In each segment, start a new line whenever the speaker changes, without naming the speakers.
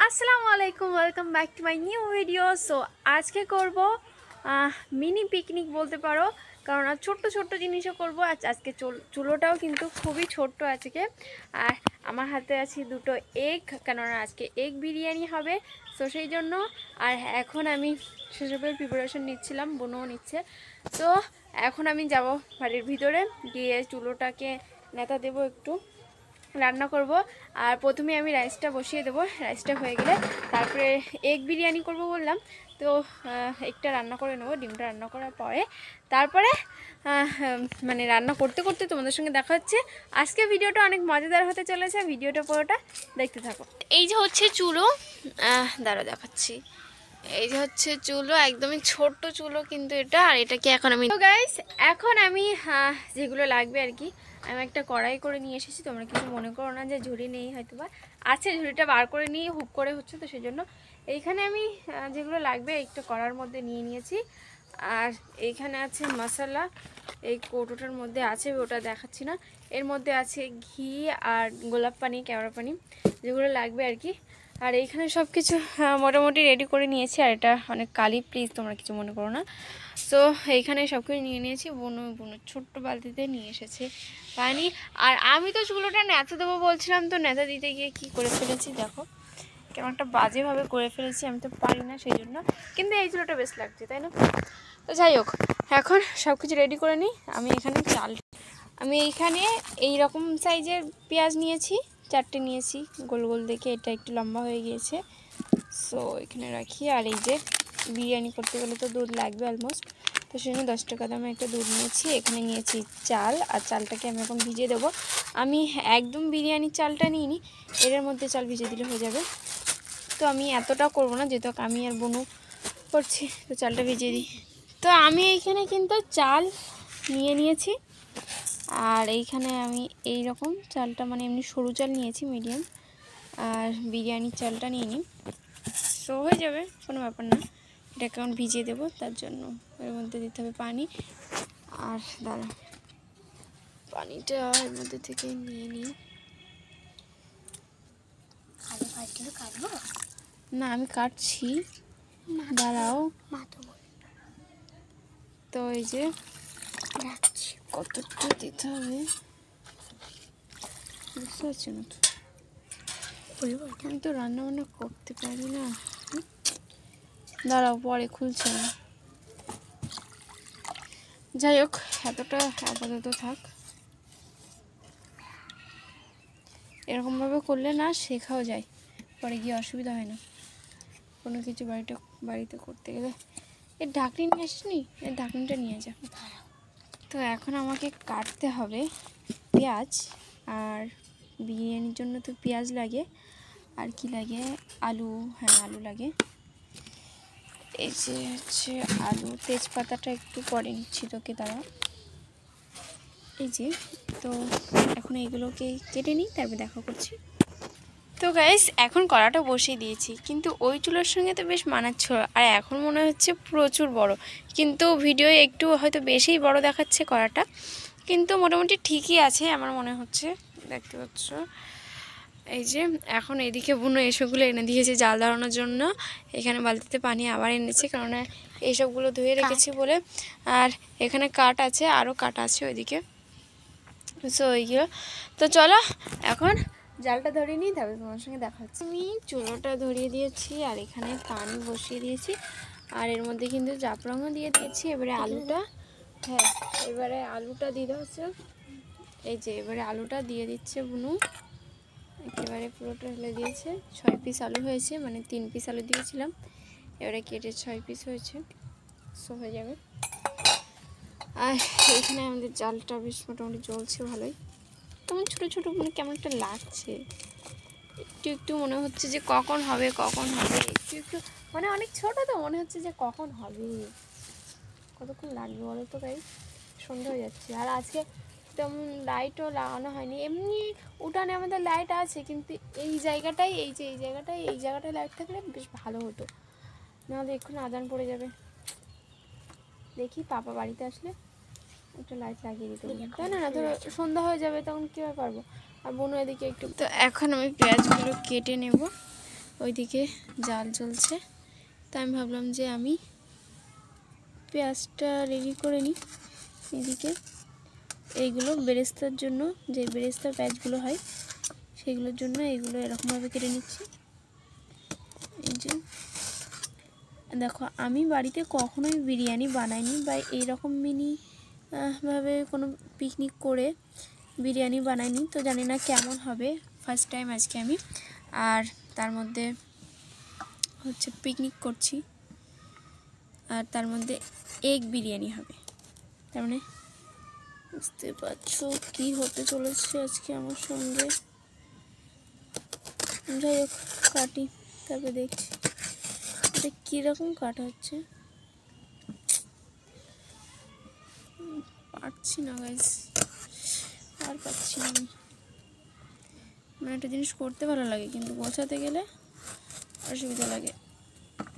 আসসালামু আলাইকুম, welcome back to my new video. So আজকে করব মিনি পিকনিক বলতে পারো, কারণ ছোট্ট ছোট্ট জিনিসও করব। আজকে চুলোটাও কিন্তু খুবই ছোট্ট আজকে। আর আমার হাতে আছে দুটো এগ, কেননা আজকে এগ বিরিয়ানি হবে। সো সেই জন্য আর এখন আমি সেসবের প্রিপারেশন নিচ্ছিলাম, বোনও নিচ্ছে। সো এখন আমি যাব বাড়ির ভিতরে, গিয়ে চুলোটাকে নেতা দেবো, একটু রান্না করব। আর প্রথমে আমি রাইসটা বসিয়ে দেবো, রাইসটা হয়ে গেলে তারপরে এগ বিরিয়ানি করব বললাম। তো এগটা রান্না করে নেবো, ডিমটা রান্না করার পরে তারপরে মানে রান্না করতে করতে তোমাদের সঙ্গে দেখা হচ্ছে। আজকে ভিডিওটা অনেক মজাদার হতে চলেছে, ভিডিওটা পুরোটা দেখতে থাকো। এই যে হচ্ছে চুলো, দাঁড়া দেখাচ্ছি। এই যে হচ্ছে চুলো, একদমই ছোট্ট চুলো কিন্তু এটা। আর এটাকে এখন আমি গাইস এখন আমি যেগুলো লাগবে আর কি, আমি একটা কড়াই করে নিয়ে এসেছি। তোমরা কিছু মনে করো না যে ঝুড়ি নেই, হয়তো বা আছে, ঝুড়িটা বার করে নিয়ে হুক করে হচ্ছে, তো সেই জন্য এইখানে আমি যেগুলো লাগবে একটা কড়ার মধ্যে নিয়ে নিয়েছি। আর এইখানে আছে মশলা, এই কৌটোটার মধ্যে আছে, ওটা দেখাচ্ছি না। এর মধ্যে আছে ঘি আর গোলাপ পানি, কেওড়া পানি, যেগুলো লাগবে আর কি। আর এইখানে সব কিছু মোটামুটি রেডি করে নিয়েছি। আর এটা অনেক কালি, প্লিজ তোমরা কিছু মনে করো না। সো এইখানে সব কিছু নিয়ে নিয়েছি। বোনো ছোট্ট বালতিতে নিয়ে এসেছে পানি। আর আমি তো চুলোটা নেতা দেবো বলছিলাম, তো নেতা দিতে গিয়ে কী করে ফেলেছি দেখো, কেমন একটা বাজেভাবে করে ফেলেছি। আমি তো পারি না সেই জন্য, কিন্তু এই চুলোটা বেশ লাগছে, তাই না? তো যাই হোক, এখন সব কিছু রেডি করে নিই। আমি এখানে আমি এইখানে এই রকম সাইজের পেঁয়াজ নিয়েছি, 4টে নিয়েছি গোল গোল দেখে। এটা একটু লম্বা হয়ে গিয়েছে, সো এখানে রাখি। আর এই যে বিরিয়ানি করতে গেলে তো দুধ লাগবে অলমোস্ট, তো সেজন্য 10 টাকা দামে একটা দুধ নিয়েছি। এখানে নিয়েছি চাল, আর চালটাকে আমি এখন ভিজিয়ে দেবো। আমি একদম বিরিয়ানির চালটা নিইনি, এর মধ্যে চাল ভিজিয়ে দিলে হয়ে যাবে। তো আমি এতটা করব না, যেহেতু আমি আর বোনু করছি, তো চালটা ভিজিয়ে দিই। তো আমি এইখানে কিন্তু চাল নিয়ে নিয়েছি। আর এইখানে আমি এই রকম চালটা, মানে এমনি সরু চাল নিয়েছি, মিডিয়াম। আর বিরিয়ানির চালটা নিয়ে নিই, সো হয়ে যাবে, কোনো ব্যাপার না। এটা কেমন ভিজিয়ে দেবো, তার জন্য এর মধ্যে দিতে হবে পানি। আর দাঁড়া, পানিটা এর মধ্যে থেকে নিয়ে নিই। না, আমি কাটছি, দাঁড়াও। তো এই যে কতটা দিতে হবে বুঝতে পারছি না তো, আমি তো রান্না বান্না করতে পারি না। দাঁড়াও, পরে খুলছে না। যাই হোক, এতটা আপাতত থাক। এরকমভাবে করলে না শেখাও যায়, পরে গিয়ে অসুবিধা হয় না কোনো কিছু বাড়িতে করতে গেলে। এর ঢাকনি নিয়ে আসিনি, এর ঢাকনিটা নিয়ে যা। তো এখন আমাকে কাটতে হবে পেঁয়াজ। আর বিরিয়ানির জন্য তো পেঁয়াজ লাগে, আর কি লাগে, আলু। হ্যাঁ, আলু লাগে। এই যে হচ্ছে আলু, তেজপাতাটা একটু পরে নিচ্ছি, তোকে দাঁড়া। এই যে, তো এখন এইগুলোকে কেটে নিই, তারপর দেখা করছি। তো গাইস এখন কড়াটা বসিয়ে দিয়েছি, কিন্তু ওই চুলোর সঙ্গে তো বেশ মানাচ্ছিল। আর এখন মনে হচ্ছে প্রচুর বড়, কিন্তু ভিডিও একটু হয়তো বেশিই বড় দেখাচ্ছে কড়াটা, কিন্তু মোটামুটি ঠিকই আছে আমার মনে হচ্ছে, দেখতে পাচ্ছ। এই যে এখন এদিকে বুনো এসবগুলো এনে দিয়েছে জাল ধরানোর জন্য। এখানে বালতিতে পানি আবার এনেছে, কেননা এইসবগুলো ধুয়ে রেখেছি বলে। আর এখানে কাঠ আছে, আরও কাঠ আছে ওইদিকে, সো ওইগুলো। তো চলো এখন জালটা ধরিয়ে নিই, তারপরে তোমার সঙ্গে দেখা হচ্ছে। আমি চুলোটা ধরিয়ে দিয়েছি, আর এখানে পানি বসিয়ে দিয়েছি। আর এর মধ্যে কিন্তু জাফরানও দিয়ে দিয়েছি। এবারে আলুটা, হ্যাঁ এবারে আলুটা দিয়ে দেওয়া হচ্ছে। এই যে এবারে আলুটা দিয়ে দিচ্ছে বুনু, একেবারে পুরোটা ঢেলে দিয়েছে। 6 পিস আলু হয়েছে, মানে 3 পিস আলু দিয়েছিলাম, এবারে কেটে 6 পিস হয়েছে, সো হয়ে যাবে। আর এইখানে আমাদের জালটা বেশ মোটামুটি জ্বলছে ভালোই। কেমন ছোটো ছোটো, মানে কেমন একটা লাগছে, একটু একটু মনে হচ্ছে যে কখন হবে একটু একটু, মানে অনেক ছোটো তো মনে হচ্ছে যে কখন হবে। কতক্ষণ লাগবে বলো তো গাইস, সন্ধ্যা হয়ে যাচ্ছে। আর আজকে তেমন লাইটও লাগানো হয়নি, এমনি উঠানে আমাদের লাইট আছে, কিন্তু এই জায়গাটায় লাইট থাকলে বেশ ভালো হতো, নাহলে এক্ষুনি আজান পড়ে যাবে। দেখি পাপা বাড়িতে আসলে একটা লাইট লাগিয়ে দিতে হবে, তাই না? তো সন্ধ্যা হয়ে যাবে, তখন কীভাবে পারবো। আর বোনু এদিকে একটু। তো এখন আমি পেঁয়াজগুলো কেটে নেব। ওইদিকে জাল জ্বলছে, তাই আমি ভাবলাম যে আমি পেঁয়াজটা রেডি করে নিই। এদিকে এইগুলো বেরেস্তার জন্য, যে বেরেস্তার পেঁয়াজগুলো হয় সেগুলোর জন্য এগুলো এরকমভাবে কেটে নিচ্ছি। এই যে দেখো, আমি বাড়িতে কখনোই বিরিয়ানি বানাইনি বা এইরকম মিনি ভাবে কোনো পিকনিক করে বিরিয়ানি বানাইনি, তো জানি না কেমন হবে। ফার্স্ট টাইম আজকে আমি, আর তার মধ্যে হচ্ছে পিকনিক করছি, আর তার মধ্যে এগ বিরিয়ানি হবে। তার মানে বুঝতে পারছো কী হতে চলেছে আজকে আমার সঙ্গে। যাই হোক, কাটি, তারপরে দেখছি এটা কীরকম কাটা হচ্ছে। পারছি না গাইস, আর পারছি না আমি। মানে একটা জিনিস করতে ভালো লাগে, কিন্তু গোছাতে গেলে অসুবিধা লাগে।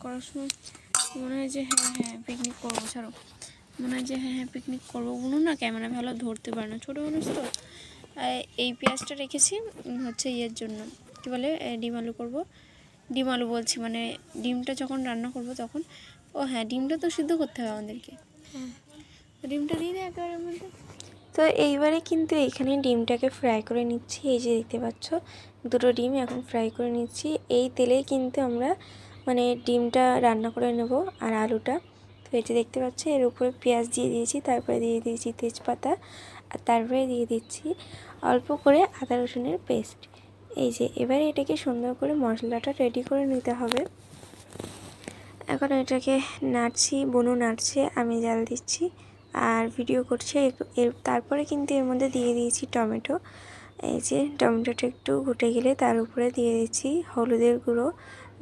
করার সময় মনে হয় যে হ্যাঁ পিকনিক করবো, ছাড়ো, মনে হয় যে হ্যাঁ পিকনিক করবো। কোনো না ক্যামেরা ভালো ধরতে পারে না, ছোটো মানুষ তো। এই পেঁয়াজটা রেখেছি হচ্ছে ইয়ের জন্য, কী বলে, ডিম আলু করবো। ডিম আলু বলছি, মানে ডিমটা যখন রান্না করব তখন। ও হ্যাঁ, ডিমটা তো সিদ্ধ করতে হবে আমাদেরকে। হ্যাঁ, ডিমটা দিয়ে দিই একেবারে মধ্যে। তো এইবারে কিন্তু এইখানে ডিমটাকে ফ্রাই করে নিচ্ছি। এই যে দেখতে পাচ্ছ, দুটো ডিম এখন ফ্রাই করে নিচ্ছি। এই তেলেই কিন্তু আমরা মানে ডিমটা রান্না করে নেব, আর আলুটা। তো এই যে দেখতে পাচ্ছ, এর উপরে পেঁয়াজ দিয়ে দিয়েছি, তারপরে দিয়ে দিয়েছি তেজপাতা, আর তারপরে দিয়ে দিচ্ছি অল্প করে আদা রসুনের পেস্ট। এই যে এবারে এটাকে সুন্দর করে মশলাটা রেডি করে নিতে হবে। এখন এটাকে নাড়ছি, বনু নাড়ছে, আমি জাল দিচ্ছি আর ভিডিও করছি। তারপরে কিন্তু এর মধ্যে দিয়ে দিয়েছি টমেটো। এই যে টমেটোটা একটু ঘুটে গেলে তার উপরে দিয়ে দিচ্ছি হলুদের গুঁড়ো,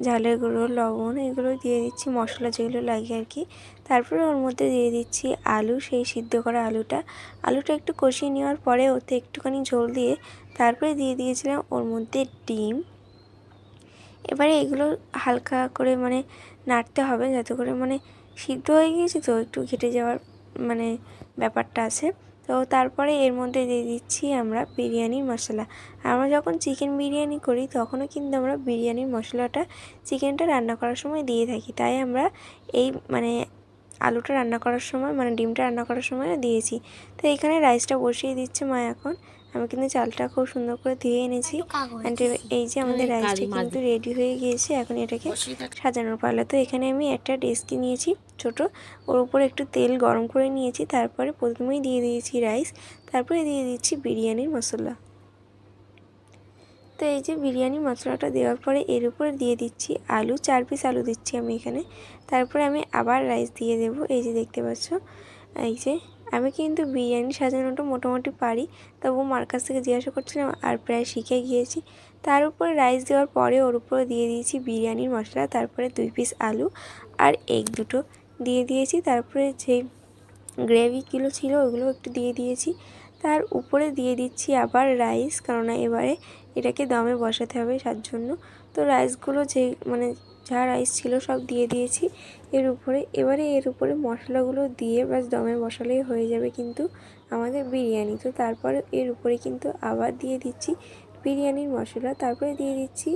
ঝালের গুঁড়ো, লবণ, এগুলো দিয়ে দিচ্ছি, মশলা যেগুলো লাগে আর কি। তারপরে ওর মধ্যে দিয়ে দিচ্ছি আলু, সেই সিদ্ধ করা আলুটা একটু কষিয়ে নেওয়ার পরে ওতে একটুখানি ঝোল দিয়ে তারপরে দিয়ে দিয়েছিলাম ওর মধ্যে ডিম। এবারে এগুলো হালকা করে মানে নাড়তে হবে, যাতে করে মানে সিদ্ধ হয়ে গিয়েছে তো একটু ঘেটে যাওয়ার মানে ব্যাপারটা আছে। তো তারপরে এর মধ্যে দিয়ে দিচ্ছি আমরা বিরিয়ানির মশলা। আমরা যখন চিকেন বিরিয়ানি করি তখনও কিন্তু আমরা বিরিয়ানির মশলাটা চিকেনটা রান্না করার সময় দিয়ে থাকি, তাই আমরা এই মানে আলুটা রান্না করার সময়, মানে ডিমটা রান্না করার সময় দিয়েছি। তো এখানে রাইসটা বসিয়ে দিচ্ছে মা। এখন আমি কিন্তু চালটা খুব সুন্দর করে ধুয়ে এনেছি। এই যে আমাদের রাইসটা কিন্তু রেডি হয়ে গিয়েছে, এখন এটাকে সাজানোর পালা। তো এখানে আমি একটা ডেস্কি নিয়েছি ছোট, ওর উপরে একটু তেল গরম করে নিয়েছি। তারপরে প্রথমেই দিয়ে দিয়েছি রাইস, তারপরে দিয়ে দিচ্ছি বিরিয়ানির মশলা। তো এই যে বিরিয়ানি মশলাটা দেওয়ার পরে এর উপরে দিয়ে দিচ্ছি আলু, 4 পিস আলু দিচ্ছি আমি এখানে। তারপরে আমি আবার রাইস দিয়ে দেব। এই যে দেখতে পাচ্ছ, এই যে আমি কিন্তু বিরিয়ানি সাজানোটা মোটামুটি পারি, তবু মার কাছ থেকে জিজ্ঞাসা করছিলাম আর প্রায় শিখে গিয়েছি। তার উপরে রাইস দেওয়ার পরে ওর উপরে দিয়ে দিয়েছি বিরিয়ানির মশলা, তারপরে 2 পিস আলু আর এগ দুটো দিয়ে দিয়েছি। তারপরে যে গ্রেভিগুলো ছিল ওগুলো একটু দিয়ে দিয়েছি। তার উপরে দিয়ে দিচ্ছি আবার রাইস, কারণ এবারে এটাকে দমে বসাতে হবে তার জন্য। তো রাইসগুলো যে মানে যা রাইস ছিল সব দিয়ে দিয়েছি এর উপরে। এবারে এর উপরে মশলাগুলো দিয়ে ব্যাস দমে বসালেই হয়ে যাবে কিন্তু আমাদের বিরিয়ানি। তো তারপরে এর উপরে কিন্তু আবার দিয়ে দিচ্ছি বিরিয়ানির মশলা, তারপরে দিয়ে দিচ্ছি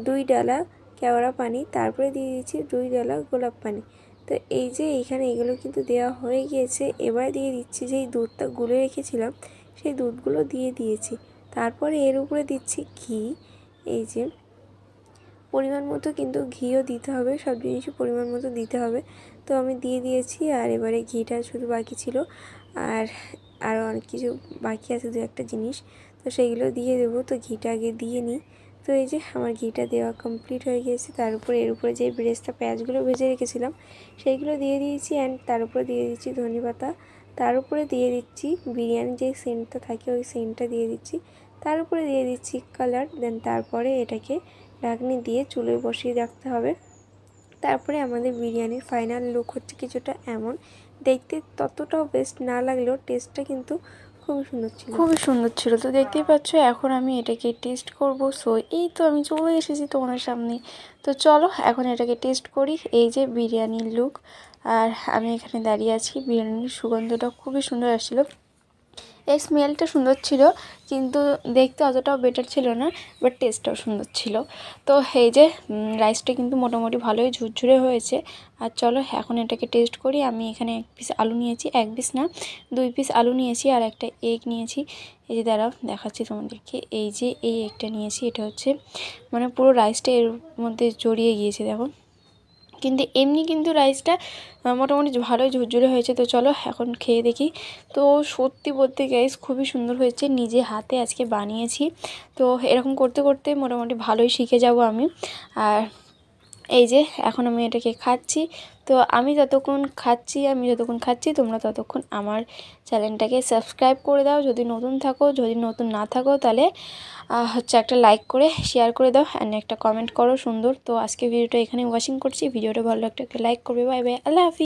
2 ডালা কেওড়া পানি, তারপরে দিয়ে দিচ্ছি 2 ডালা গোলাপ পানি। তো এই যে এইখানে এগুলো কিন্তু দেওয়া হয়ে গিয়েছে। এবার দিয়ে দিচ্ছি যেই দুধটা গুলে রেখেছিলাম সেই দুধগুলো দিয়ে দিয়েছি। তারপরে এর উপরে দিচ্ছি ঘি। এই যে পরিমাণ মতো কিন্তু ঘিও দিতে হবে, সব জিনিসই পরিমাণ মতো দিতে হবে। তো আমি দিয়ে দিয়েছি, আর এবারে ঘিটা শুধু বাকি ছিল, আর আরও অনেক কিছু বাকি আছে, 2-1টা জিনিস, তো সেইগুলো দিয়ে দেবো। তো ঘিটা আগে দিয়ে নিই। তো এই যে আমার ঘিটা দেওয়া কমপ্লিট হয়ে গিয়েছে। তার উপরে এর উপরে যে বেরেস্তা পেঁয়াজগুলো ভেজে রেখেছিলাম সেইগুলো দিয়ে দিয়েছি, অ্যান্ড তার উপরে দিয়ে দিচ্ছি ধনেপাতা, তার উপরে দিয়ে দিচ্ছি বিরিয়ানির যে সেন্টটা থাকে ওই সেন্টটা দিয়ে দিচ্ছি, তার উপরে দিয়ে দিচ্ছি কালার। দেন তারপরে এটাকে ঢাকনি দিয়ে চুলে বসিয়ে রাখতে হবে। তারপরে আমাদের বিরিয়ানির ফাইনাল লুক হচ্ছে কিছুটা এমন। দেখতে ততটাও বেস্ট না লাগলেও টেস্টটা কিন্তু খুবই সুন্দর ছিল। তো দেখতেই পাচ্ছ এখন আমি এটাকে টেস্ট করব। সো এই তো আমি চলে এসেছি তোমাদের সামনে। তো চলো এখন এটাকে টেস্ট করি। এই যে বিরিয়ানির লুক, আর আমি এখানে দাঁড়িয়ে আছি। বিরিয়ানির সুগন্ধটা খুবই সুন্দর আসছিল। এর স্মেলটা সুন্দর ছিল, কিন্তু দেখতে অতটাও বেটার ছিল না, বাট টেস্টটাও সুন্দর ছিল। তো এই যে রাইসটা কিন্তু মোটামুটি ভালোই ঝুরঝুরে হয়েছে। আর চলো এখন এটাকে টেস্ট করি। আমি এখানে 1 পিস আলু নিয়েছি, 1 পিস না 2 পিস আলু নিয়েছি, আর একটা এগ নিয়েছি। এই যে দাঁড়াও দেখাচ্ছি তোমাদেরকে, এই যে এই এগটা নিয়েছি, এটা হচ্ছে মানে পুরো রাইসটা এর মধ্যে জড়িয়ে গিয়েছে দেখো। কিন্তু এমনি কিন্তু রাইসটা মোটামুটি ভালোই ঝুরঝুরে হয়েছে। তো চলো এখন খেয়ে দেখি। তো সত্যি বলতে গাইস খুবই সুন্দর হয়েছে, নিজে হাতে আজকে বানিয়েছি। তো এরকম করতে করতে মোটামুটি ভালোই শিখে যাব আমি। আর এই যে এখন আমি এটাকে খাচ্ছি। তো আমি যতক্ষণ খাচ্ছি তোমরা ততক্ষণ আমার চ্যানেলটাকে সাবস্ক্রাইব করে দাও যদি নতুন থাকো, যদি নতুন না থাকো তাহলে হচ্ছে একটা লাইক করে শেয়ার করে দাও, অ্যান্ড একটা কমেন্ট করো সুন্দর। তো আজকে ভিডিওটা এখানে ওয়াচিং করছি। ভিডিওটা ভালো লাগলে একটা লাইক করবে। বাই বাই, আল্লাহ হাফিজ।